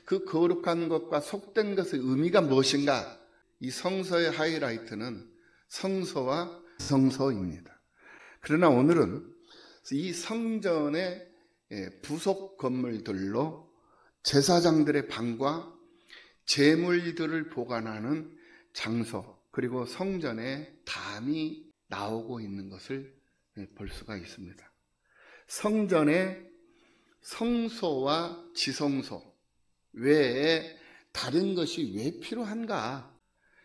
그 거룩한 것과 속된 것의 의미가 무엇인가? 이 성서의 하이라이트는 성소와 성소입니다. 그러나 오늘은 이 성전의 부속 건물들로 제사장들의 방과 제물들을 보관하는 장소, 그리고 성전에 담이 나오고 있는 것을 볼 수가 있습니다. 성전의 성소와 지성소 외에 다른 것이 왜 필요한가?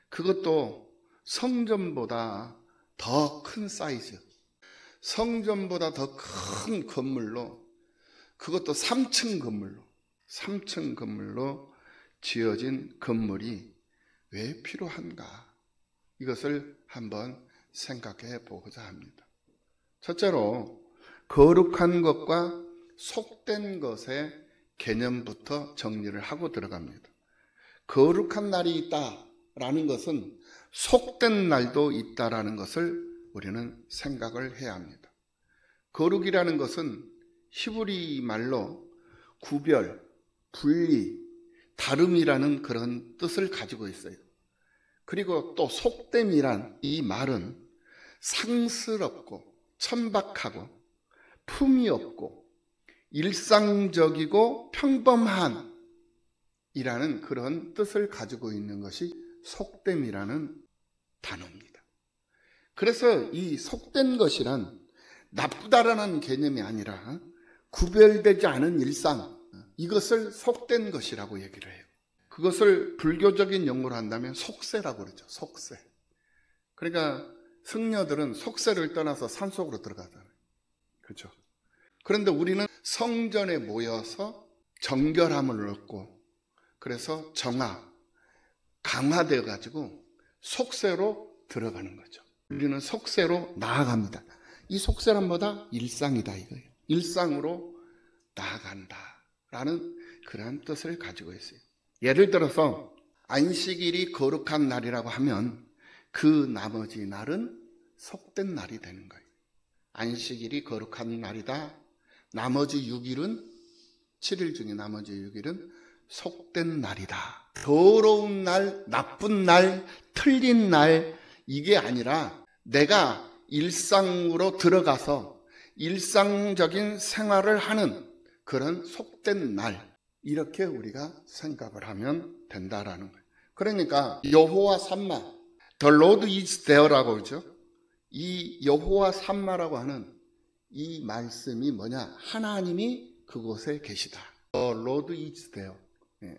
그것도 성전보다 더 큰 사이즈, 성전보다 더 큰 건물로, 그것도 3층 건물로 지어진 건물이 왜 필요한가? 이것을 한번 생각해 보고자 합니다. 첫째로 거룩한 것과 속된 것의 개념부터 정리를 하고 들어갑니다. 거룩한 날이 있다라는 것은 속된 날도 있다라는 것을 우리는 생각을 해야 합니다. 거룩이라는 것은 히브리 말로 구별, 분리, 다름이라는 그런 뜻을 가지고 있어요. 그리고 또 속됨이란 이 말은 상스럽고 천박하고 품이 없고 일상적이고 평범한 이라는 그런 뜻을 가지고 있는 것이 속됨이라는 단어입니다. 그래서 이 속된 것이란 나쁘다라는 개념이 아니라 구별되지 않은 일상, 이것을 속된 것이라고 얘기를 해요. 그것을 불교적인 용어로 한다면 속세라고 그러죠. 속세. 그러니까 승려들은 속세를 떠나서 산속으로 들어가잖아요. 그렇죠? 그런데 우리는 성전에 모여서 정결함을 얻고, 그래서 강화되어 가지고 속세로 들어가는 거죠. 우리는 속세로 나아갑니다. 이 속세란 뭐다? 일상이다 이거예요. 일상으로 나아간다라는 그러한 뜻을 가지고 있어요. 예를 들어서 안식일이 거룩한 날이라고 하면 그 나머지 날은 속된 날이 되는 거예요. 안식일이 거룩한 날이다. 나머지 6일은, 7일 중에 나머지 6일은 속된 날이다. 더러운 날, 나쁜 날, 틀린 날, 이게 아니라 내가 일상으로 들어가서 일상적인 생활을 하는 그런 속된 날, 이렇게 우리가 생각을 하면 된다라는 거예요. 그러니까 여호와 삼마, The Lord is there라고 그러죠. 이 여호와 삼마라고 하는 이 말씀이 뭐냐? 하나님이 그곳에 계시다. The Lord is there.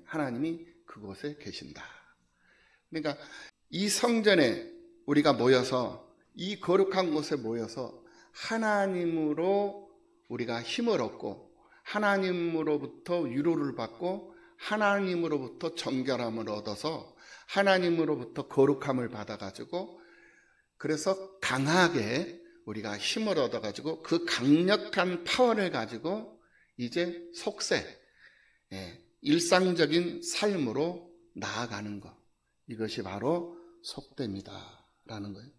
하나님이 그곳에 계신다. 그러니까 이 성전에 우리가 모여서, 이 거룩한 곳에 모여서 하나님으로 우리가 힘을 얻고, 하나님으로부터 위로를 받고, 하나님으로부터 정결함을 얻어서 하나님으로부터 거룩함을 받아가지고, 그래서 강하게 우리가 힘을 얻어가지고 그 강력한 파워를 가지고 이제 속세, 일상적인 삶으로 나아가는 것, 이것이 바로 속됨이다라는 거예요.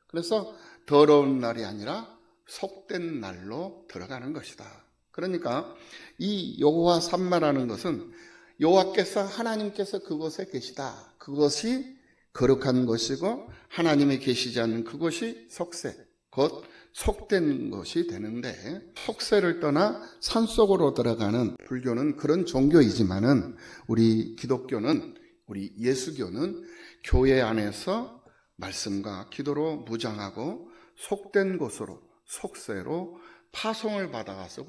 그래서 더러운 날이 아니라 속된 날로 들어가는 것이다. 그러니까 이 여호와 삼마라는 것은 여호와께서, 하나님께서 그곳에 계시다. 그것이 거룩한 것이고, 하나님이 계시지 않는 그것이 속세, 곧 속된 것이 되는데, 속세를 떠나 산속으로 들어가는, 불교는 그런 종교이지만은 우리 기독교는, 우리 예수교는 교회 안에서 말씀과 기도로 무장하고 속된 곳으로, 속세로 파송을 받아가서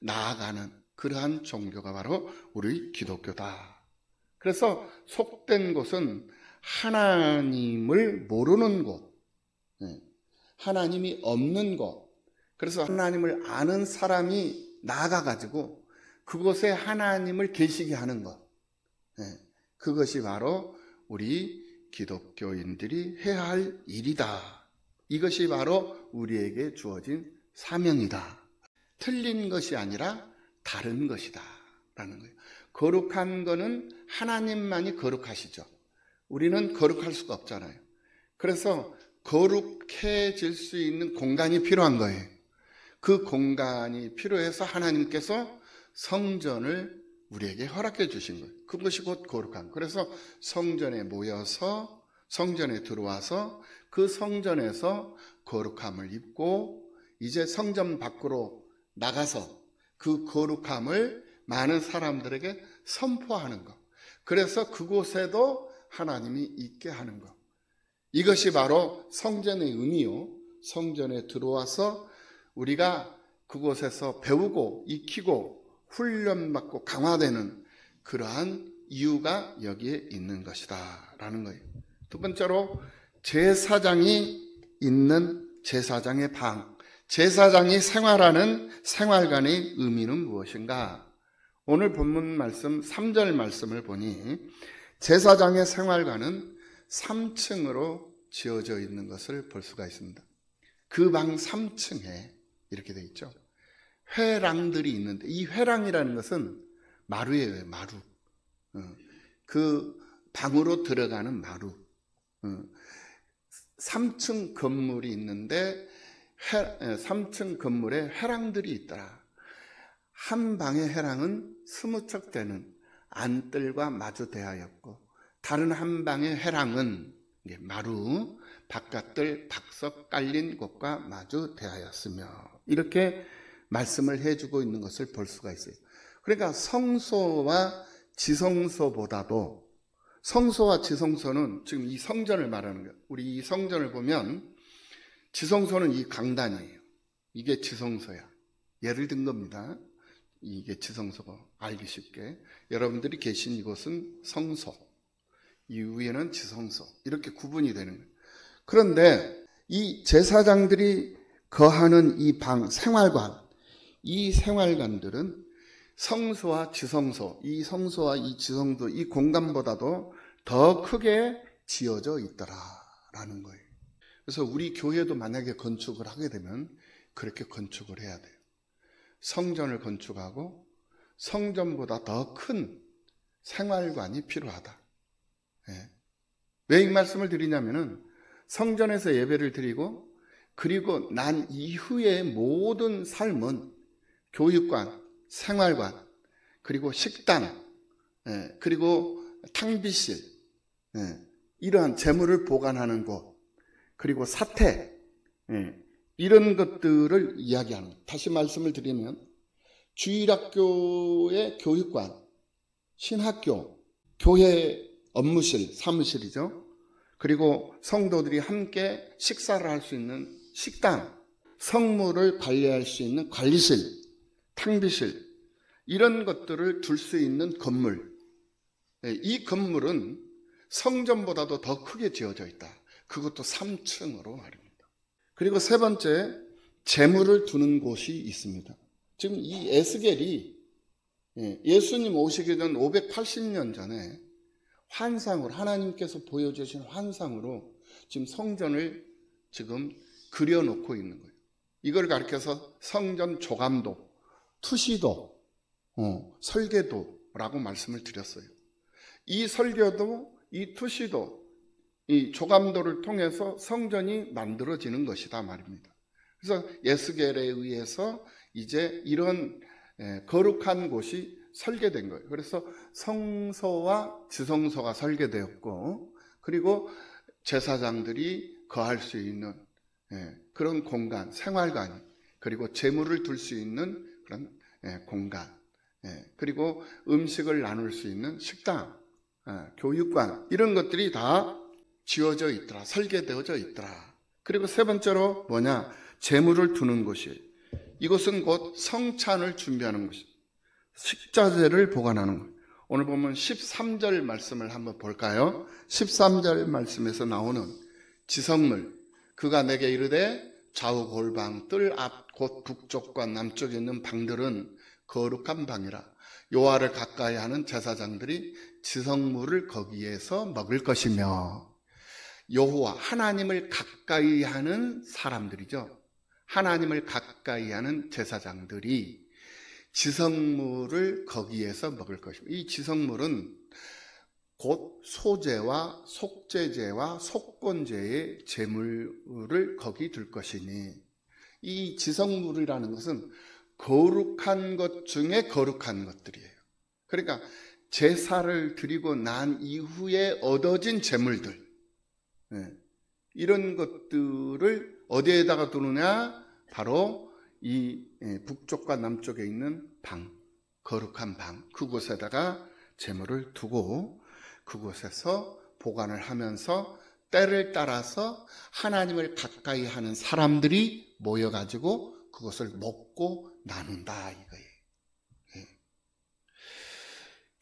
나아가는 그러한 종교가 바로 우리 기독교다. 그래서 속된 곳은 하나님을 모르는 곳, 하나님이 없는 곳, 그래서 하나님을 아는 사람이 나아가가지고 그곳에 하나님을 계시게 하는 것, 그것이 바로 우리 기독교인들이 해야 할 일이다. 이것이 바로 우리에게 주어진 사명이다. 틀린 것이 아니라 다른 것이다 라는 거예요. 거룩한 거는 하나님만이 거룩하시죠. 우리는 거룩할 수가 없잖아요. 그래서 거룩해질 수 있는 공간이 필요한 거예요. 그 공간이 필요해서 하나님께서 성전을 우리에게 허락해 주신 거예요. 그것이 곧 거룩함. 그래서 성전에 모여서 성전에 들어와서 그 성전에서 거룩함을 입고 이제 성전 밖으로 나가서 그 거룩함을 많은 사람들에게 선포하는 것. 그래서 그곳에도 하나님이 있게 하는 것. 이것이 바로 성전의 의미요. 성전에 들어와서 우리가 그곳에서 배우고 익히고 훈련받고 강화되는 그러한 이유가 여기에 있는 것이다 라는 거예요. 두 번째로 제사장이 있는 제사장의 방, 제사장이 생활하는 생활관의 의미는 무엇인가? 오늘 본문 말씀 3절 말씀을 보니 제사장의 생활관은 3층으로 지어져 있는 것을 볼 수가 있습니다. 그 방 3층에 이렇게 되어 있죠. 회랑들이 있는데 이 회랑이라는 것은 마루예요. 마루. 그 방으로 들어가는 마루. 3층 건물이 있는데 3층 건물에 회랑들이 있더라. 한 방의 회랑은 20척 되는 안뜰과 마주 대하였고 다른 한 방의 회랑은 마루 바깥뜰 박석 깔린 곳과 마주 대하였으며 이렇게 말씀을 해주고 있는 것을 볼 수가 있어요. 그러니까 성소와 지성소보다도 성소와 지성소는 지금 이 성전을 말하는 거예요. 우리 이 성전을 보면 지성소는 이 강단이에요. 이게 지성소야. 예를 든 겁니다. 이게 지성소가 알기 쉽게. 여러분들이 계신 이곳은 성소, 이 위에는 지성소 이렇게 구분이 되는 거예요. 그런데 이 제사장들이 거하는 이 방, 생활관, 이 생활관들은 성소와 지성소, 이 성소와 이 지성소, 이 공간보다도 더 크게 지어져 있더라라는 거예요. 그래서 우리 교회도 만약에 건축을 하게 되면 그렇게 건축을 해야 돼요. 성전을 건축하고 성전보다 더 큰 생활관이 필요하다. 왜 이 말씀을 드리냐면은 성전에서 예배를 드리고 그리고 난 이후의 모든 삶은 교육관, 생활관, 그리고 식당, 그리고 탕비실, 이러한 재물을 보관하는 곳, 그리고 사택, 이런 것들을 이야기하는 거예요. 다시 말씀을 드리면 주일학교의 교육관, 신학교, 교회 업무실, 사무실이죠. 그리고 성도들이 함께 식사를 할 수 있는 식당, 성물을 관리할 수 있는 관리실, 탕비실, 이런 것들을 둘 수 있는 건물. 이 건물은 성전보다도 더 크게 지어져 있다. 그것도 3층으로 말입니다. 그리고 세 번째, 재물을 두는 곳이 있습니다. 지금 이 에스겔이 예수님 오시기 전 580년 전에 환상으로, 하나님께서 보여주신 환상으로 지금 성전을 지금 그려놓고 있는 거예요. 이걸 가리켜서 성전 조감도, 투시도, 설계도라고 말씀을 드렸어요. 이 설계도, 이 투시도, 이 조감도를 통해서 성전이 만들어지는 것이다 말입니다. 그래서 에스겔에 의해서 이제 이런 거룩한 곳이 설계된 거예요. 그래서 성소와 지성소가 설계되었고, 그리고 제사장들이 거할 수 있는 그런 공간, 생활관, 그리고 재물을 둘 수 있는 그런 공간, 그리고 음식을 나눌 수 있는 식당, 교육관, 이런 것들이 다 지어져 있더라, 설계되어져 있더라. 그리고 세 번째로 뭐냐? 재물을 두는 곳이, 이것은 곧 성찬을 준비하는 곳이, 식자재를 보관하는 것. 오늘 보면 13절 말씀을 한번 볼까요? 13절 말씀에서 나오는 지성물, 그가 내게 이르되 좌우 골방 뜰 앞 곧 북쪽과 남쪽에 있는 방들은 거룩한 방이라. 여호와를 가까이 하는 제사장들이 지성물을 거기에서 먹을 것이며. 여호와, 하나님을 가까이 하는 사람들이죠. 하나님을 가까이 하는 제사장들이 지성물을 거기에서 먹을 것입니다. 이 지성물은 곧 소제와 속죄제와 속건제의 제물을 거기 둘 것이니, 이 지성물이라는 것은 거룩한 것 중에 거룩한 것들이에요. 그러니까 제사를 드리고 난 이후에 얻어진 재물들, 이런 것들을 어디에다가 두느냐? 바로 이 북쪽과 남쪽에 있는 방, 거룩한 방, 그곳에다가 재물을 두고 그곳에서 보관을 하면서 때를 따라서 하나님을 가까이 하는 사람들이 모여가지고 그것을 먹고 나눈다 이거예요.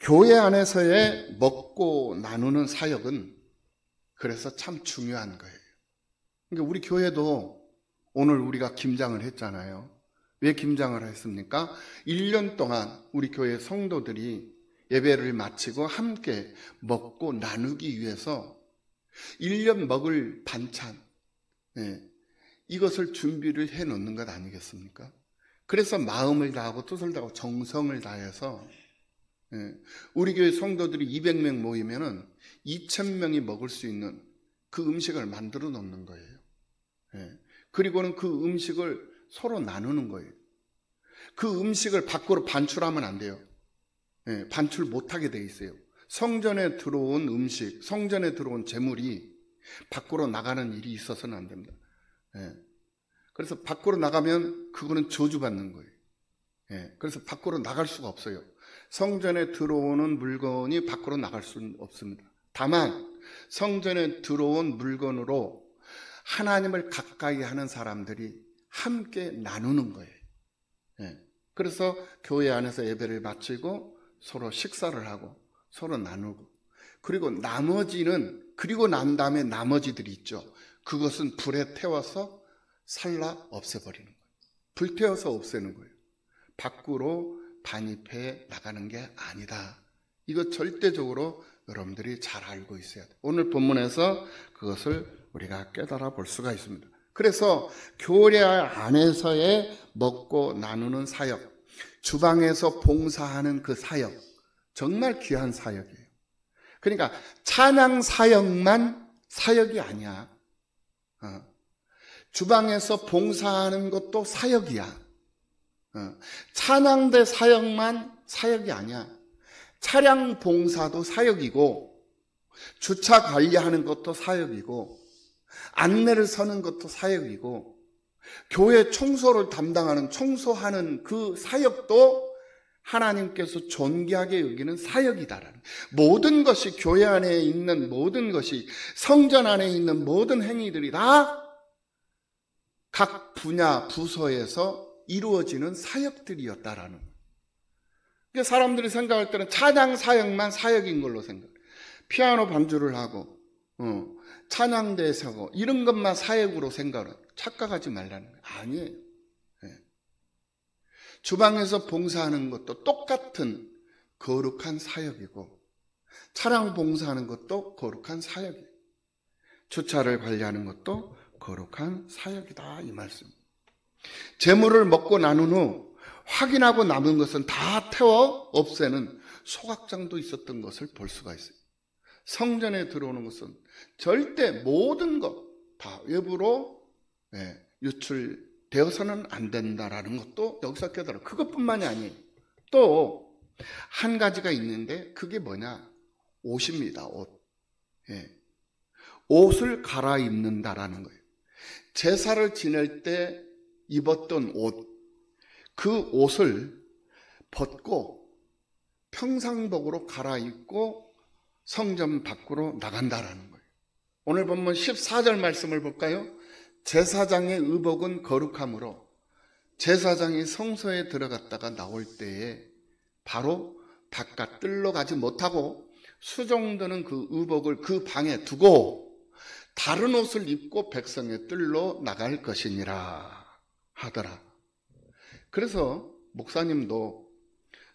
교회 안에서의 먹고 나누는 사역은 그래서 참 중요한 거예요. 그러니까 우리 교회도 오늘 우리가 김장을 했잖아요. 왜 김장을 했습니까? 1년 동안 우리 교회 성도들이 예배를 마치고 함께 먹고 나누기 위해서 1년 먹을 반찬, 이것을 준비를 해 놓는 것 아니겠습니까? 그래서 마음을 다하고 뜻을 다하고 정성을 다해서 우리 교회 성도들이 200명 모이면은 2000명이 먹을 수 있는 그 음식을 만들어 놓는 거예요. 그리고는 그 음식을 서로 나누는 거예요. 그 음식을 밖으로 반출하면 안 돼요. 반출 못하게 돼 있어요. 성전에 들어온 음식, 성전에 들어온 재물이 밖으로 나가는 일이 있어서는 안 됩니다. 그래서 밖으로 나가면 그거는 저주받는 거예요. 그래서 밖으로 나갈 수가 없어요. 성전에 들어오는 물건이 밖으로 나갈 수는 없습니다. 다만 성전에 들어온 물건으로 하나님을 가까이 하는 사람들이 함께 나누는 거예요. 그래서 교회 안에서 예배를 마치고 서로 식사를 하고 서로 나누고, 그리고 나머지는, 그리고 난 다음에 나머지들이 있죠. 그것은 불에 태워서 살라 없애버리는 거예요. 불태워서 없애는 거예요. 밖으로 반입해 나가는 게 아니다. 이거 절대적으로 여러분들이 잘 알고 있어야 돼요. 오늘 본문에서 그것을 우리가 깨달아 볼 수가 있습니다. 그래서 교회 안에서의 먹고 나누는 사역, 주방에서 봉사하는 그 사역, 정말 귀한 사역이에요. 그러니까 찬양 사역만 사역이 아니야. 주방에서 봉사하는 것도 사역이야. 찬양대 사역만 사역이 아니야. 차량 봉사도 사역이고, 주차 관리하는 것도 사역이고, 안내를 서는 것도 사역이고, 교회 청소를 담당하는, 청소하는 그 사역도 하나님께서 존귀하게 여기는 사역이다라는, 모든 것이, 교회 안에 있는 모든 것이, 성전 안에 있는 모든 행위들이 다 각 분야, 부서에서 이루어지는 사역들이었다라는 거예요. 그러니까 사람들이 생각할 때는 찬양 사역만 사역인 걸로 생각해요. 피아노 반주를 하고 찬양대에 서고 이런 것만 사역으로 생각을, 착각하지 말라는 거예요. 아니에요. 주방에서 봉사하는 것도 똑같은 거룩한 사역이고, 차량 봉사하는 것도 거룩한 사역이에요. 주차를 관리하는 것도 거룩한 사역이다, 이 말씀. 재물을 먹고 나눈 후 확인하고 남은 것은 다 태워 없애는 소각장도 있었던 것을 볼 수가 있어요. 성전에 들어오는 것은 절대 모든 것 다 외부로 유출되어서는 안 된다라는 것도 여기서 깨달아. 그것뿐만이 아니에요. 또 한 가지가 있는데 그게 뭐냐? 옷입니다. 옷. 옷을 갈아입는다라는 거예요. 제사를 지낼 때 입었던 옷, 그 옷을 벗고 평상복으로 갈아입고 성전 밖으로 나간다라는 거예요. 오늘 본문 14절 말씀을 볼까요? 제사장의 의복은 거룩함으로 제사장이 성소에 들어갔다가 나올 때에 바로 바깥 뜰로 가지 못하고 수종드는 그 의복을 그 방에 두고 다른 옷을 입고 백성의 뜰로 나갈 것이니라 하더라. 그래서 목사님도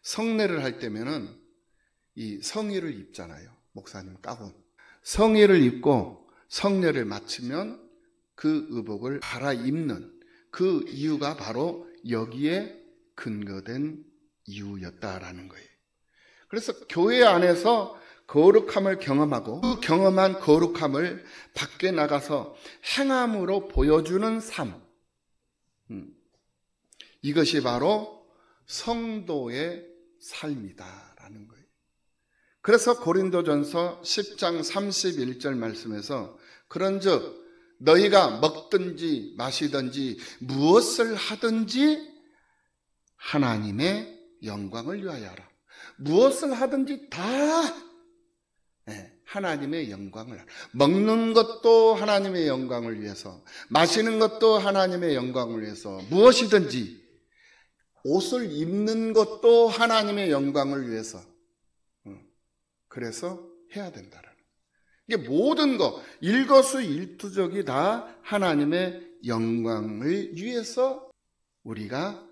성례를 할 때면은 이 성의를 입잖아요. 목사님 가운. 성의를 입고 성례를 마치면 그 의복을 갈아입는 그 이유가 바로 여기에 근거된 이유였다라는 거예요. 그래서 교회 안에서 거룩함을 경험하고 그 경험한 거룩함을 밖에 나가서 행함으로 보여주는 삶, 이것이 바로 성도의 삶이다. 된다라는 거예요. 그래서 고린도전서 10장 31절 말씀에서 그런즉 너희가 먹든지 마시든지 무엇을 하든지 하나님의 영광을 위하여 하라. 무엇을 하든지 다 하나님의 영광을, 먹는 것도 하나님의 영광을 위해서, 마시는 것도 하나님의 영광을 위해서, 무엇이든지 옷을 입는 것도 하나님의 영광을 위해서, 그래서 해야 된다라는. 이게 모든 것, 일거수일투족이 다 하나님의 영광을 위해서 우리가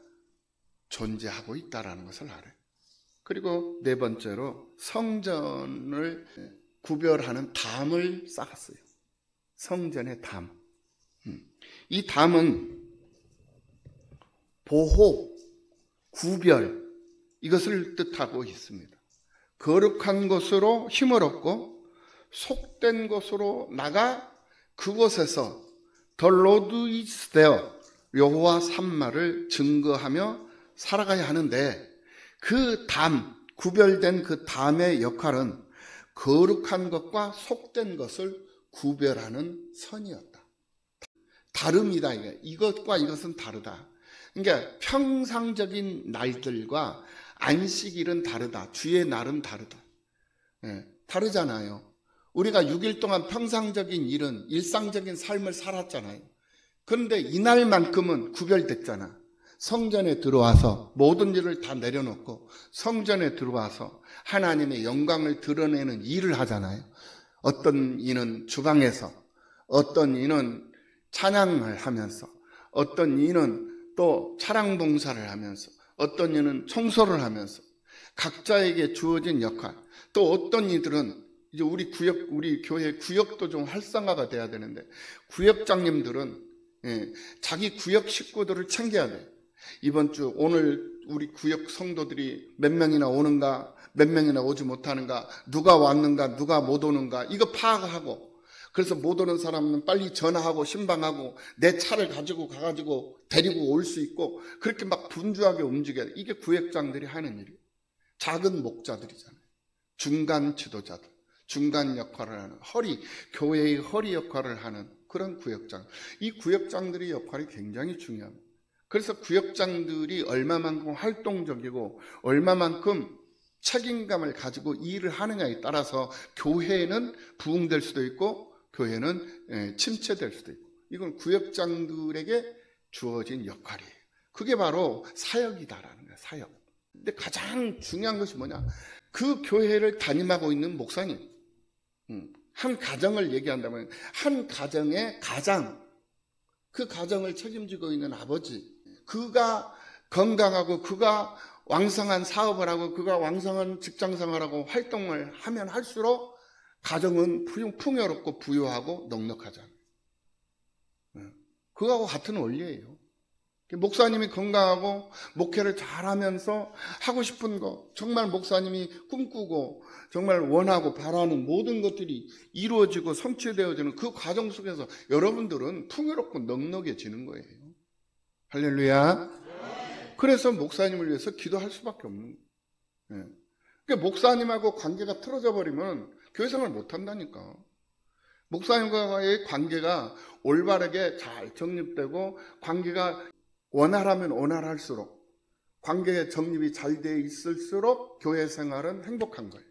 존재하고 있다라는 것을 알아요. 그리고 네 번째로 성전을 구별하는 담을 쌓았어요. 성전의 담. 이 담은 보호, 구별, 이것을 뜻하고 있습니다. 거룩한 곳으로 힘을 얻고 속된 곳으로 나가 그곳에서 The Lord is there, 여호와 산마를 증거하며 살아가야 하는데 그 담, 구별된 그 담의 역할은 거룩한 것과 속된 것을 구별하는 선이었다. 다름이다. 이것과 이것은 다르다. 그러니까 평상적인 날들과 안식일은 다르다. 주의 날은 다르다. 다르잖아요. 우리가 6일 동안 평상적인 일은 일상적인 삶을 살았잖아요. 그런데 이날만큼은 구별됐잖아. 성전에 들어와서 모든 일을 다 내려놓고 성전에 들어와서 하나님의 영광을 드러내는 일을 하잖아요. 어떤 이는 주방에서, 어떤 이는 찬양을 하면서, 어떤 이는 또 차량 봉사를 하면서, 어떤 이는 청소를 하면서 각자에게 주어진 역할, 또 어떤 이들은 이제 우리 교회 구역도 좀 활성화가 돼야 되는데 구역장님들은 자기 구역 식구들을 챙겨야 돼요. 이번 주 오늘 우리 구역 성도들이 몇 명이나 오는가, 몇 명이나 오지 못하는가, 누가 왔는가, 누가 못 오는가, 이거 파악하고, 그래서 못 오는 사람은 빨리 전화하고 신방하고 내 차를 가지고 가가지고 데리고 올 수 있고, 그렇게 막 분주하게 움직여야 돼. 이게 구역장들이 하는 일이에요. 작은 목자들이잖아요. 중간 지도자들, 중간 역할을 하는 교회의 허리 역할을 하는 그런 구역장. 이 구역장들의 역할이 굉장히 중요합니다. 그래서 구역장들이 얼마만큼 활동적이고 얼마만큼 책임감을 가지고 일을 하느냐에 따라서 교회는 부흥될 수도 있고 교회는 침체될 수도 있고, 이건 구역장들에게 주어진 역할이에요. 그게 바로 사역이다라는 거예요. 사역. 근데 가장 중요한 것이 뭐냐, 그 교회를 담임하고 있는 목사님, 한 가정을 얘기한다면 한 가정의 가장, 그 가정을 책임지고 있는 아버지, 그가 건강하고 그가 왕성한 사업을 하고 그가 왕성한 직장생활하고 활동을 하면 할수록 가정은 풍요롭고 부유하고 넉넉하잖아요. 그거하고 같은 원리예요. 목사님이 건강하고 목회를 잘하면서 하고 싶은 거, 정말 목사님이 꿈꾸고 정말 원하고 바라는 모든 것들이 이루어지고 성취되어지는 그 과정 속에서 여러분들은 풍요롭고 넉넉해지는 거예요. 할렐루야. 그래서 목사님을 위해서 기도할 수밖에 없는 거예요. 그러니까 목사님하고 관계가 틀어져 버리면 교회 생활 못 한다니까. 목사님과의 관계가 올바르게 잘 정립되고 관계가 원활하면 원활할수록, 관계의 정립이 잘 돼 있을수록 교회 생활은 행복한 거예요.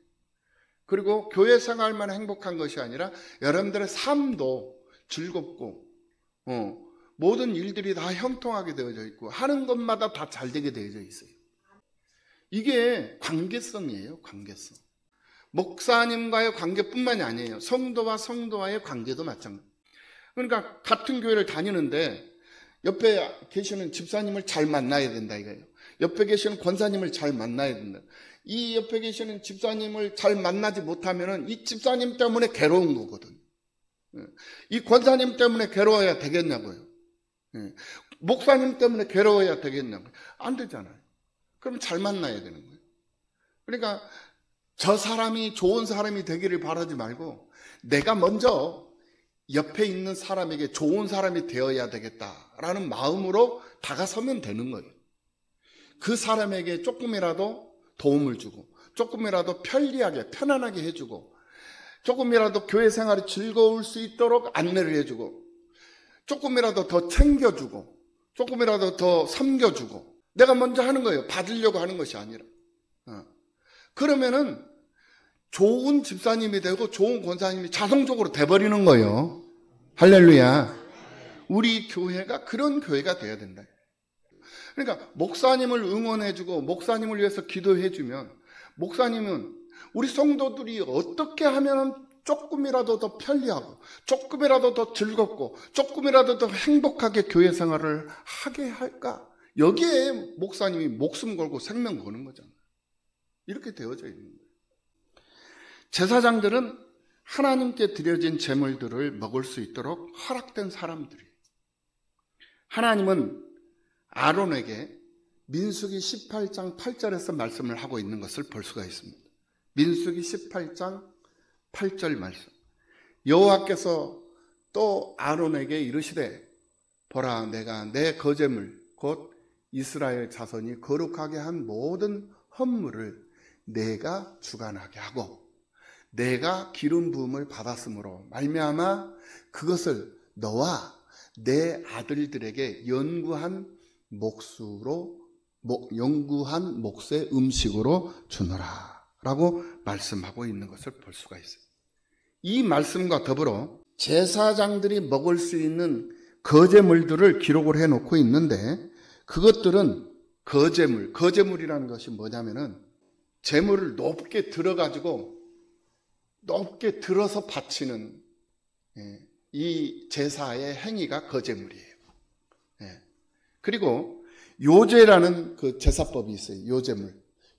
그리고 교회 생활만 행복한 것이 아니라 여러분들의 삶도 즐겁고 모든 일들이 다 형통하게 되어져 있고 하는 것마다 다 잘 되게 되어져 있어요. 이게 관계성이에요. 관계성. 목사님과의 관계뿐만이 아니에요. 성도와 성도와의 관계도 마찬가지예요. 그러니까 같은 교회를 다니는데 옆에 계시는 집사님을 잘 만나야 된다 이거예요. 옆에 계시는 권사님을 잘 만나야 된다. 이 옆에 계시는 집사님을 잘 만나지 못하면은 이 집사님 때문에 괴로운 거거든. 이 권사님 때문에 괴로워야 되겠냐고요. 목사님 때문에 괴로워야 되겠냐고요. 안 되잖아요. 그럼 잘 만나야 되는 거예요. 그러니까 저 사람이 좋은 사람이 되기를 바라지 말고 내가 먼저 옆에 있는 사람에게 좋은 사람이 되어야 되겠다라는 마음으로 다가서면 되는 거예요. 그 사람에게 조금이라도 도움을 주고 조금이라도 편리하게 편안하게 해주고, 조금이라도 교회 생활이 즐거울 수 있도록 안내를 해주고, 조금이라도 더 챙겨주고, 조금이라도 더 섬겨주고, 내가 먼저 하는 거예요. 받으려고 하는 것이 아니라. 그러면은 좋은 집사님이 되고 좋은 권사님이 자동적으로 돼버리는 거예요. 할렐루야. 우리 교회가 그런 교회가 돼야 된다. 그러니까 목사님을 응원해주고 목사님을 위해서 기도해주면, 목사님은 우리 성도들이 어떻게 하면 조금이라도 더 편리하고 조금이라도 더 즐겁고 조금이라도 더 행복하게 교회 생활을 하게 할까? 여기에 목사님이 목숨 걸고 생명 거는 거잖아요. 이렇게 되어져 있는 거예요. 제사장들은 하나님께 드려진 제물들을 먹을 수 있도록 허락된 사람들이에요. 하나님은 아론에게 민수기 18장 8절에서 말씀을 하고 있는 것을 볼 수가 있습니다. 민수기 18장 8절 말씀. 여호와께서 또 아론에게 이르시되, 보라, 내가 내 거제물 곧 이스라엘 자손이 거룩하게 한 모든 헌물을 내가 주관하게 하고 내가 기름 부음을 받았으므로 말미암아 그것을 너와 내 아들들에게 연구한 몫의 음식으로 주노라 라고 말씀하고 있는 것을 볼 수가 있어요. 이 말씀과 더불어 제사장들이 먹을 수 있는 거제물들을 기록을 해놓고 있는데, 그것들은 거제물이라는 것이 뭐냐면은 제물을 높게 들어서 바치는 이 제사의 행위가 거제물이에요. 그리고 요제라는 그 제사법이 있어요.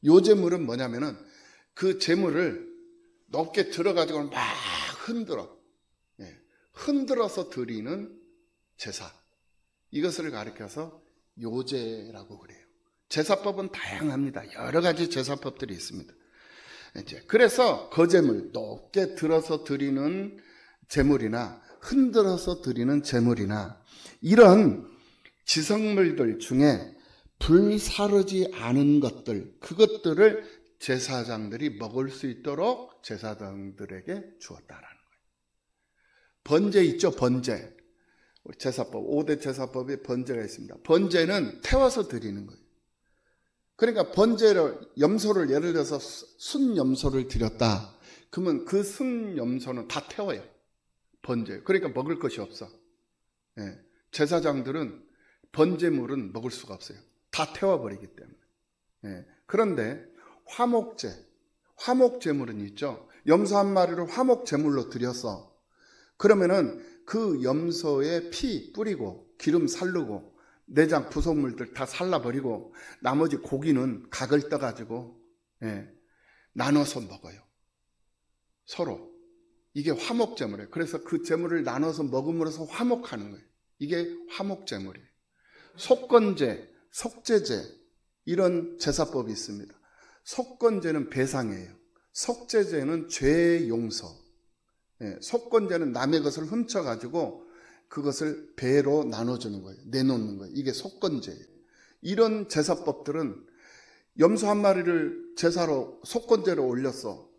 요제물은 뭐냐면은 그 제물을 높게 들어가지고 막 흔들어서 드리는 제사. 이것을 가리켜서 요제라고 그래요. 제사법은 다양합니다. 여러 가지 제사법들이 있습니다. 그래서 거제물, 높게 들어서 드리는 제물이나 흔들어서 드리는 제물이나 이런 지성물들 중에 불사르지 않은 것들, 그것들을 제사장들이 먹을 수 있도록 제사장들에게 주었다라는 거예요. 번제 있죠, 번제. 제사법, 5대 제사법에 번제가 있습니다. 번제는 태워서 드리는 거예요. 그러니까 염소를 예를 들어서 순염소를 드렸다. 그러면 그 순염소는 다 태워요. 번제. 그러니까 먹을 것이 없어. 제사장들은 번제물은 먹을 수가 없어요. 다 태워버리기 때문에. 그런데 화목제물은 있죠. 염소 한 마리를 화목제물로 드렸어. 그러면은 그 염소의 피 뿌리고 기름 살르고 내장 부속물들 다 살라버리고 나머지 고기는 각을 떠가지고 나눠서 먹어요. 서로. 이게 화목제물이에요. 그래서 그 제물을 나눠서 먹음으로써 화목하는 거예요. 이게 화목제물이에요. 속건제, 속제제 이런 제사법이 있습니다. 속건제는 배상이에요. 속제제는 죄 용서. 속건제는 남의 것을 훔쳐가지고 그것을 배로 나눠주는 거예요. 내놓는 거예요. 이게 속건제예요. 이런 제사법들은 염소 한 마리를 제사로 속건제로 올렸어.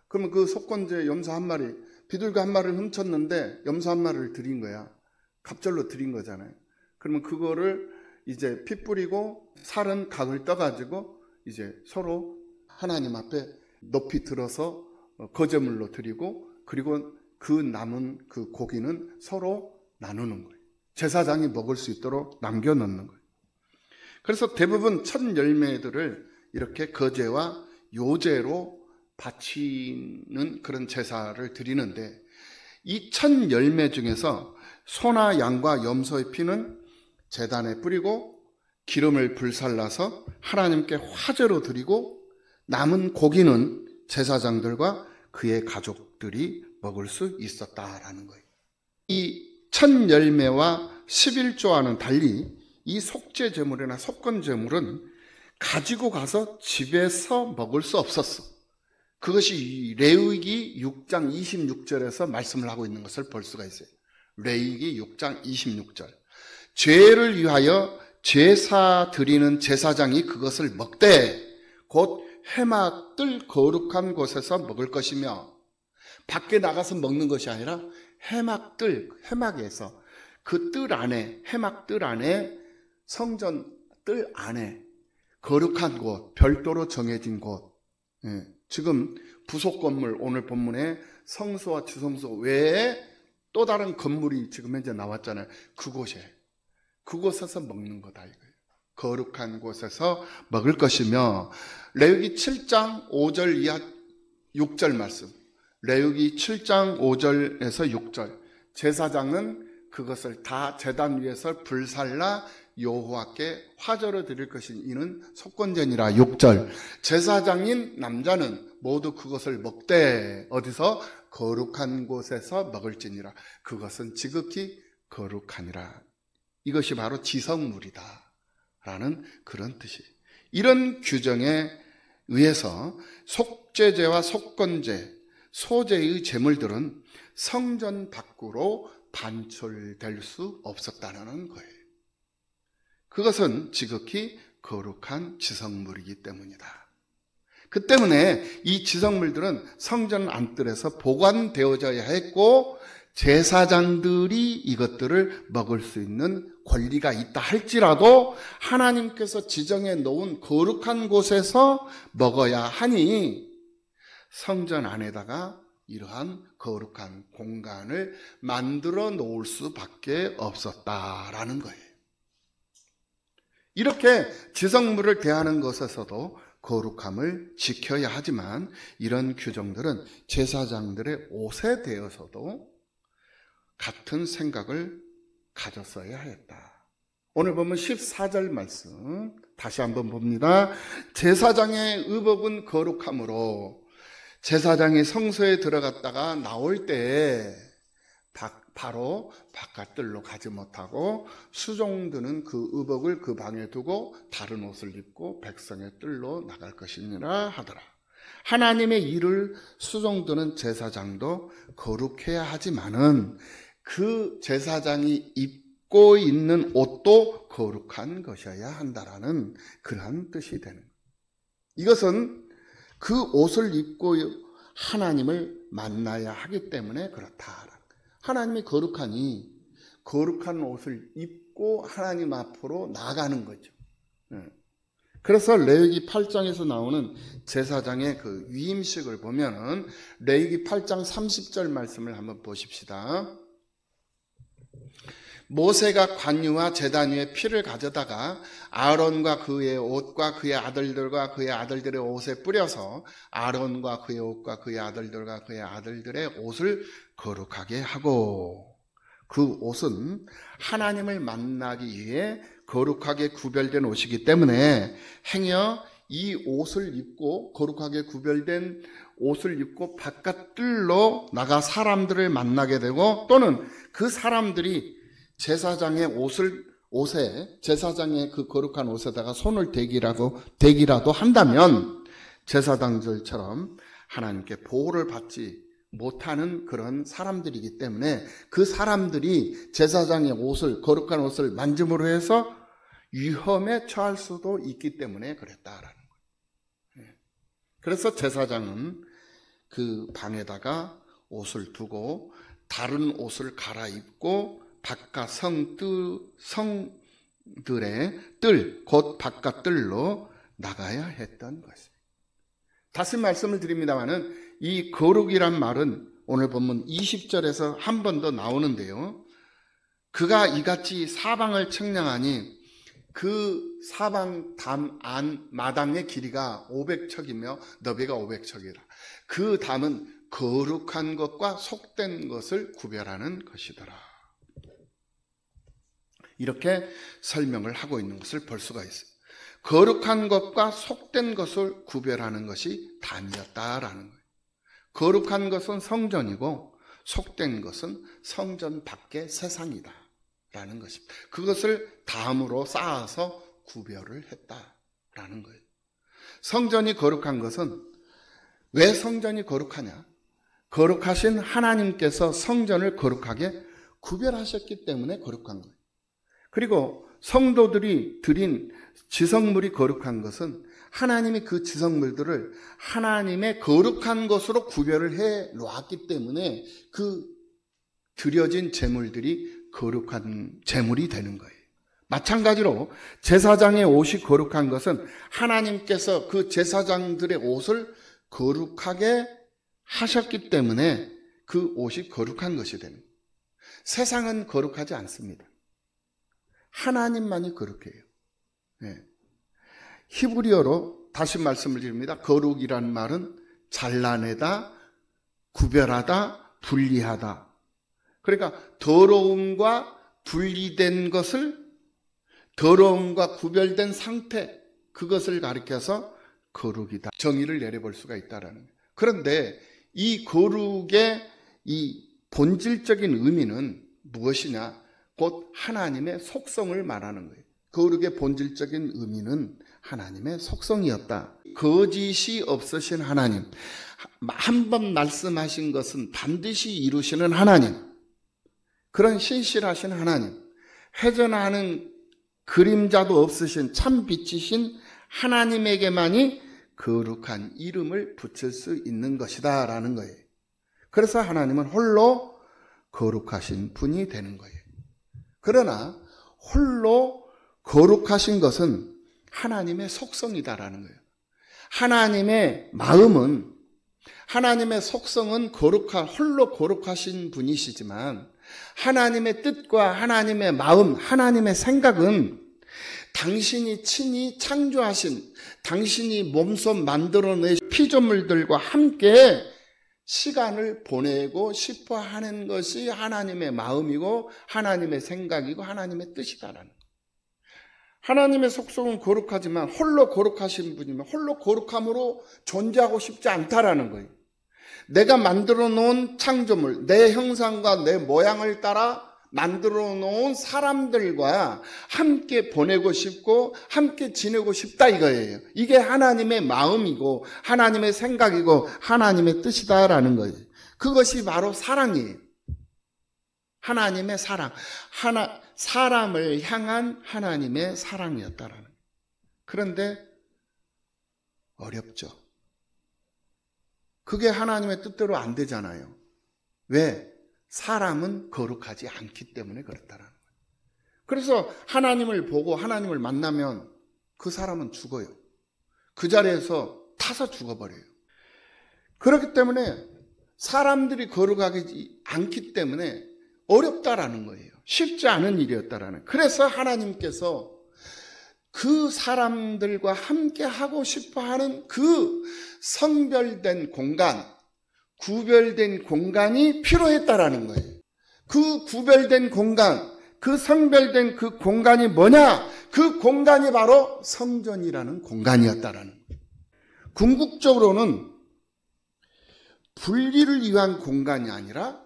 그러면 그 속건제 염소 한 마리, 비둘기 한 마리를 훔쳤는데 염소 한 마리를 드린 거야. 갑절로 드린 거잖아요. 그러면 그거를 이제 피 뿌리고 살은 각을 떠가지고 이제 서로 하나님 앞에 높이 들어서 거제물로 드리고, 그리고 그 남은 그 고기는 서로 나누는 거예요. 제사장이 먹을 수 있도록 남겨놓는 거예요. 그래서 대부분 첫 열매들을 이렇게 거제와 요제로 바치는 그런 제사를 드리는데, 이 첫 열매 중에서 소나 양과 염소의 피는 제단에 뿌리고 기름을 불살라서 하나님께 화제로 드리고, 남은 고기는 제사장들과 그의 가족들이 먹을 수 있었다라는 거예요. 이 첫 열매와 11조와는 달리 이 속죄제물이나 속건제물은 가지고 가서 집에서 먹을 수 없었어. 그것이 레위기 6장 26절에서 말씀을 하고 있는 것을 볼 수가 있어요. 레위기 6장 26절. 죄를 위하여 제사 드리는 제사장이 그것을 먹되 곧 해막들 거룩한 곳에서 먹을 것이며, 밖에 나가서 먹는 것이 아니라 해막들, 해막에서 그 뜰 안에, 해막 뜰 안에, 성전 뜰 안에 거룩한 곳, 별도로 정해진 곳. 지금 부속 건물, 오늘 본문에 성소와 지성소 외에 또 다른 건물이 지금 현재 나왔잖아요. 그곳에서 먹는 거다 이거예요. 거룩한 곳에서 먹을 것이며, 레위기 7장 5절 이하 6절 말씀, 레위기 7장 5절에서 6절, 제사장은 그것을 다 제단 위에서 불살라 여호와께 화제로 드릴 것인 이는 속건제니라. 6절, 제사장인 남자는 모두 그것을 먹되 어디서? 거룩한 곳에서 먹을지니라. 그것은 지극히 거룩하니라. 이것이 바로 지성물이다 라는 그런 뜻이에요. 이런 규정에 의해서 속죄제와 속건제, 소제의 제물들은 성전 밖으로 반출될 수 없었다는 거예요. 그것은 지극히 거룩한 지성물이기 때문이다. 그 때문에 이 지성물들은 성전 안뜰에서 보관되어져야 했고, 제사장들이 이것들을 먹을 수 있는 권리가 있다 할지라도 하나님께서 지정해 놓은 거룩한 곳에서 먹어야 하니 성전 안에다가 이러한 거룩한 공간을 만들어 놓을 수밖에 없었다라는 거예요. 이렇게 지성물을 대하는 것에서도 거룩함을 지켜야 하지만, 이런 규정들은 제사장들의 옷에 대해서도 같은 생각을 가졌어야 했다. 오늘 보면 14절 말씀 다시 한번 봅니다. 제사장의 의복은 거룩함으로 제사장이 성소에 들어갔다가 나올 때 바로 바깥들로 가지 못하고 수종드는 그 의복을 그 방에 두고 다른 옷을 입고 백성의 뜰로 나갈 것이니라 하더라. 하나님의 일을 수종드는 제사장도 거룩해야 하지만은 그 제사장이 입고 있는 옷도 거룩한 것이어야 한다라는 그러한 뜻이 되는 거예요. 이것은 그 옷을 입고 하나님을 만나야 하기 때문에 그렇다. 하나님이 거룩하니 거룩한 옷을 입고 하나님 앞으로 나가는 거죠. 그래서 레위기 8장에서 나오는 제사장의 그 위임식을 보면은 레위기 8장 30절 말씀을 한번 보십시다. 모세가 관유와 제단 위에 피를 가져다가 아론과 그의 옷과 그의 아들들과 그의 아들들의 옷에 뿌려서 아론과 그의 옷과 그의 아들들과 그의 아들들의 옷을 거룩하게 하고, 그 옷은 하나님을 만나기 위해 거룩하게 구별된 옷이기 때문에 행여 이 옷을 입고, 거룩하게 구별된 옷을 입고 바깥 뜰로 나가 사람들을 만나게 되고, 또는 그 사람들이 제사장의 옷에 제사장의 그 거룩한 옷에다가 손을 대기라도 한다면 제사장들처럼 하나님께 보호를 받지 못하는 그런 사람들이기 때문에 그 사람들이 제사장의 옷을, 거룩한 옷을 만짐으로 해서 위험에 처할 수도 있기 때문에 그랬다라는 거예요. 그래서 제사장은 그 방에다가 옷을 두고 다른 옷을 갈아입고 바깥 성들의 뜰, 곧 바깥 뜰로 나가야 했던 것입니다. 다시 말씀을 드립니다마는 이 거룩이란 말은 오늘 본문 20절에서 한 번 더 나오는데요. 그가 이같이 사방을 측량하니 그 사방 담 안 마당의 길이가 500척이며 너비가 500척이라. 그 담은 거룩한 것과 속된 것을 구별하는 것이더라. 이렇게 설명을 하고 있는 것을 볼 수가 있어요. 거룩한 것과 속된 것을 구별하는 것이 담이었다라는 거예요. 거룩한 것은 성전이고 속된 것은 성전 밖의 세상이다 라는 것입니다. 그것을 담으로 쌓아서 구별을 했다라는 거예요. 성전이 거룩한 것은, 왜 성전이 거룩하냐? 거룩하신 하나님께서 성전을 거룩하게 구별하셨기 때문에 거룩한 거예요. 그리고 성도들이 드린 지성물이 거룩한 것은 하나님이 그 지성물들을 하나님의 거룩한 것으로 구별을 해 놓았기 때문에 그 드려진 제물들이 거룩한 제물이 되는 거예요. 마찬가지로 제사장의 옷이 거룩한 것은 하나님께서 그 제사장들의 옷을 거룩하게 하셨기 때문에 그 옷이 거룩한 것이 되는 거예요. 세상은 거룩하지 않습니다. 하나님만이 거룩해요. 네. 히브리어로 다시 말씀을 드립니다. 거룩이란 말은 잘라내다, 구별하다, 분리하다. 그러니까 더러움과 분리된 것을, 더러움과 구별된 상태, 그것을 가리켜서 거룩이다. 정의를 내려볼 수가 있다라는 거예요. 그런데 이 거룩의 이 본질적인 의미는 무엇이냐? 곧 하나님의 속성을 말하는 거예요. 거룩의 본질적인 의미는 하나님의 속성이었다. 거짓이 없으신 하나님, 한 번 말씀하신 것은 반드시 이루시는 하나님, 그런 신실하신 하나님, 회전하는 그림자도 없으신 참 빛이신 하나님에게만이 거룩한 이름을 붙일 수 있는 것이다 라는 거예요. 그래서 하나님은 홀로 거룩하신 분이 되는 거예요. 그러나 홀로 거룩하신 것은 하나님의 속성이다라는 거예요. 하나님의 마음은, 하나님의 속성은 홀로 거룩하신 분이시지만 하나님의 뜻과 하나님의 마음, 하나님의 생각은 당신이 친히 창조하신, 당신이 몸소 만들어낸 피조물들과 함께 시간을 보내고 싶어 하는 것이 하나님의 마음이고 하나님의 생각이고 하나님의 뜻이다라는 거예요. 하나님의 속성은 거룩하지만 홀로 거룩하신 분이면 홀로 거룩함으로 존재하고 싶지 않다라는 거예요. 내가 만들어 놓은 창조물, 내 형상과 내 모양을 따라 만들어 놓은 사람들과 함께 보내고 싶고 함께 지내고 싶다 이거예요. 이게 하나님의 마음이고 하나님의 생각이고 하나님의 뜻이다라는 거예요. 그것이 바로 사랑이에요. 하나님의 사랑, 사람을 향한 하나님의 사랑이었다라는 거예요. 그런데 어렵죠. 그게 하나님의 뜻대로 안 되잖아요. 왜? 사람은 거룩하지 않기 때문에 그렇다라는 거예요. 그래서 하나님을 보고 하나님을 만나면 그 사람은 죽어요. 그 자리에서 타서 죽어버려요. 그렇기 때문에 사람들이 거룩하지 않기 때문에 어렵다라는 거예요. 쉽지 않은 일이었다라는. 그래서 하나님께서 그 사람들과 함께 하고 싶어 하는 그 성별된 공간, 구별된 공간이 필요했다라는 거예요. 그 구별된 공간, 그 성별된 그 공간이 뭐냐? 그 공간이 바로 성전이라는 공간이었다라는 거예요. 궁극적으로는 분리를 위한 공간이 아니라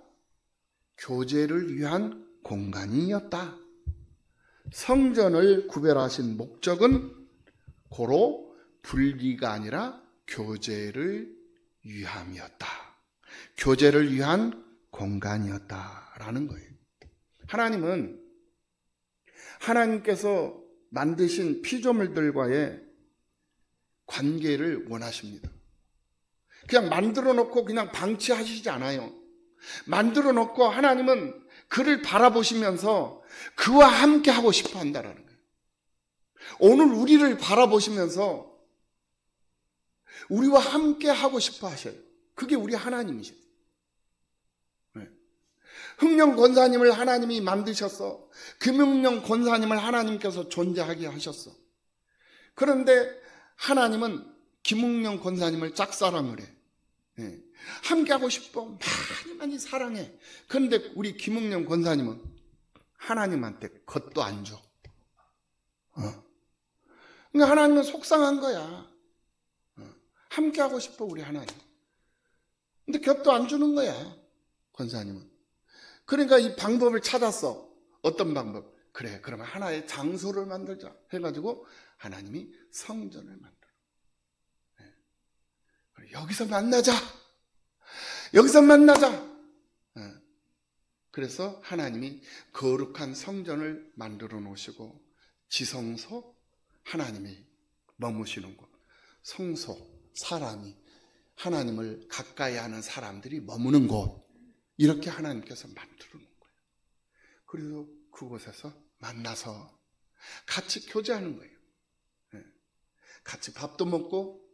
교제를 위한 공간이었다. 성전을 구별하신 목적은 고로 분리가 아니라 교제를 위함이었다. 교제를 위한 공간이었다라는 거예요. 하나님은 하나님께서 만드신 피조물들과의 관계를 원하십니다. 그냥 만들어 놓고 그냥 방치하시지 않아요. 만들어 놓고 하나님은 그를 바라보시면서 그와 함께 하고 싶어 한다라는 거예요. 오늘 우리를 바라보시면서 우리와 함께 하고 싶어 하셔요. 그게 우리 하나님이셔요. 네. 흥령 권사님을 하나님이 만드셨어. 금융령 권사님을 하나님께서 존재하게 하셨어. 그런데 하나님은 김웅령 권사님을 짝사랑을 해. 네. 함께 하고 싶어. 많이 사랑해. 그런데 우리 김웅령 권사님은 하나님한테 겉도 안 줘. 그러니까 하나님은 속상한 거야. 함께 하고 싶어 우리 하나님. 근데 곁도 안 주는 거야. 권사님은. 그러니까 이 방법을 찾았어. 어떤 방법? 그래, 그러면 하나의 장소를 만들자 해가지고 하나님이 성전을 만들어. 네. 여기서 만나자. 여기서 만나자. 그래서 하나님이 거룩한 성전을 만들어 놓으시고 지성소, 하나님이 머무시는 곳, 성소, 사람이 하나님을 가까이 하는 사람들이 머무는 곳, 이렇게 하나님께서 만들어 놓은 거예요. 그래서 그곳에서 만나서 같이 교제하는 거예요. 같이 밥도 먹고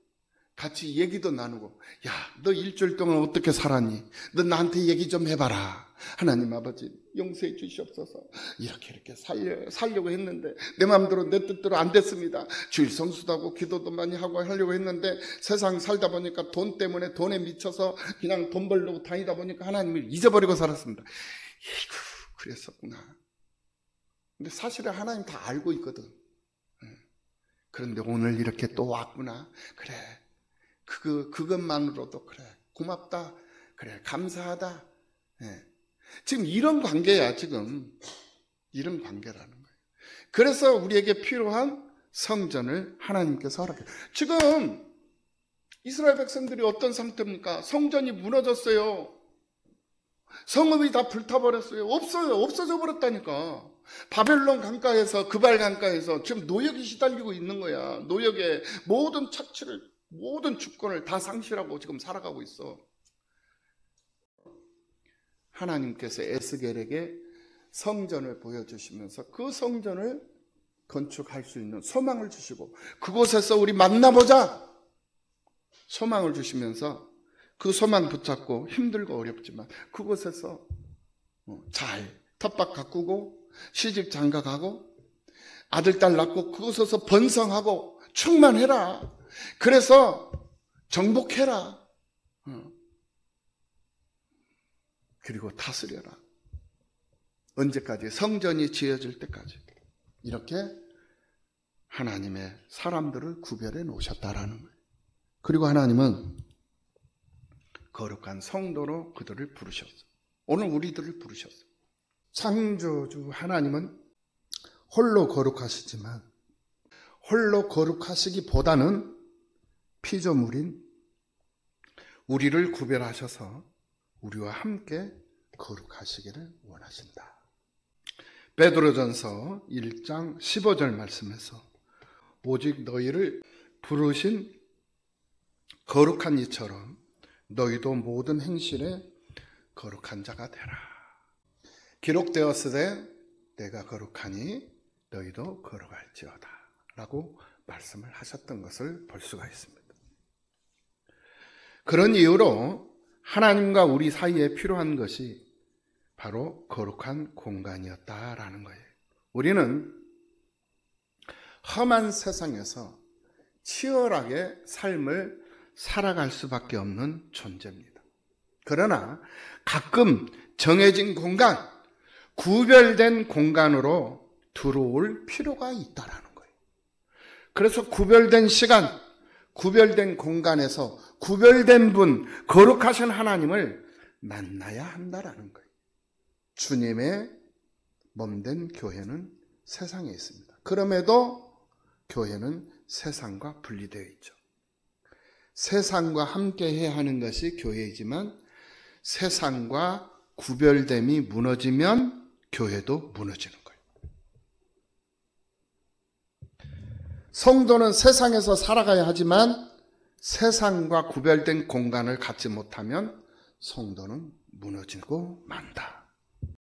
같이 얘기도 나누고, 야, 너 일주일 동안 어떻게 살았니? 너 나한테 얘기 좀 해봐라. 하나님 아버지 용서해 주시옵소서. 이렇게 살려고 했는데 내 마음대로 내 뜻대로 안 됐습니다. 주일 성수도 하고 기도도 많이 하고 하려고 했는데 세상 살다 보니까 돈 때문에 돈에 미쳐서 그냥 돈 벌려고 다니다 보니까 하나님을 잊어버리고 살았습니다. 이구, 그랬었구나. 근데 사실은 하나님 다 알고 있거든. 그런데 오늘 이렇게 또 왔구나. 그래, 그것만으로도 그래, 고맙다, 그래, 감사하다. 지금 이런 관계야. 지금 이런 관계라는 거예요. 그래서 우리에게 필요한 성전을 하나님께서 허락해요. 지금 이스라엘 백성들이 어떤 상태입니까? 성전이 무너졌어요. 성읍이 다 불타버렸어요. 없어져 버렸다니까. 바벨론 강가에서, 그발 강가에서 지금 노역이 시달리고 있는 거야. 노역에 모든 착취를, 모든 주권을 다 상실하고 지금 살아가고 있어. 하나님께서 에스겔에게 성전을 보여주시면서 그 성전을 건축할 수 있는 소망을 주시고, 그곳에서 우리 만나보자 소망을 주시면서 그 소망 붙잡고 힘들고 어렵지만 그곳에서 잘 텃밭 가꾸고 시집 장가 가고 아들 딸 낳고 그곳에서 번성하고 충만해라. 그래서 정복해라. 그리고 다스려라. 언제까지? 성전이 지어질 때까지. 이렇게 하나님의 사람들을 구별해 놓으셨다라는 거예요. 그리고 하나님은 거룩한 성도로 그들을 부르셨어요. 오늘 우리들을 부르셨어요. 창조주 하나님은 홀로 거룩하시지만 홀로 거룩하시기보다는 피조물인 우리를 구별하셔서 우리와 함께 거룩하시기를 원하신다. 베드로전서 1장 15절 말씀에서 오직 너희를 부르신 거룩한 이처럼 너희도 모든 행실에 거룩한 자가 되라. 기록되었으되 내가 거룩하니 너희도 거룩할지어다 라고 말씀을 하셨던 것을 볼 수가 있습니다. 그런 이유로 하나님과 우리 사이에 필요한 것이 바로 거룩한 공간이었다라는 거예요. 우리는 험한 세상에서 치열하게 삶을 살아갈 수밖에 없는 존재입니다. 그러나 가끔 정해진 공간, 구별된 공간으로 들어올 필요가 있다라는 거예요. 그래서 구별된 시간, 구별된 공간에서 구별된 분, 거룩하신 하나님을 만나야 한다라는 거예요. 주님의 몸된 교회는 세상에 있습니다. 그럼에도 교회는 세상과 분리되어 있죠. 세상과 함께 해야 하는 것이 교회이지만 세상과 구별됨이 무너지면 교회도 무너지는 거예요. 성도는 세상에서 살아가야 하지만 세상과 구별된 공간을 갖지 못하면 성도는 무너지고 만다.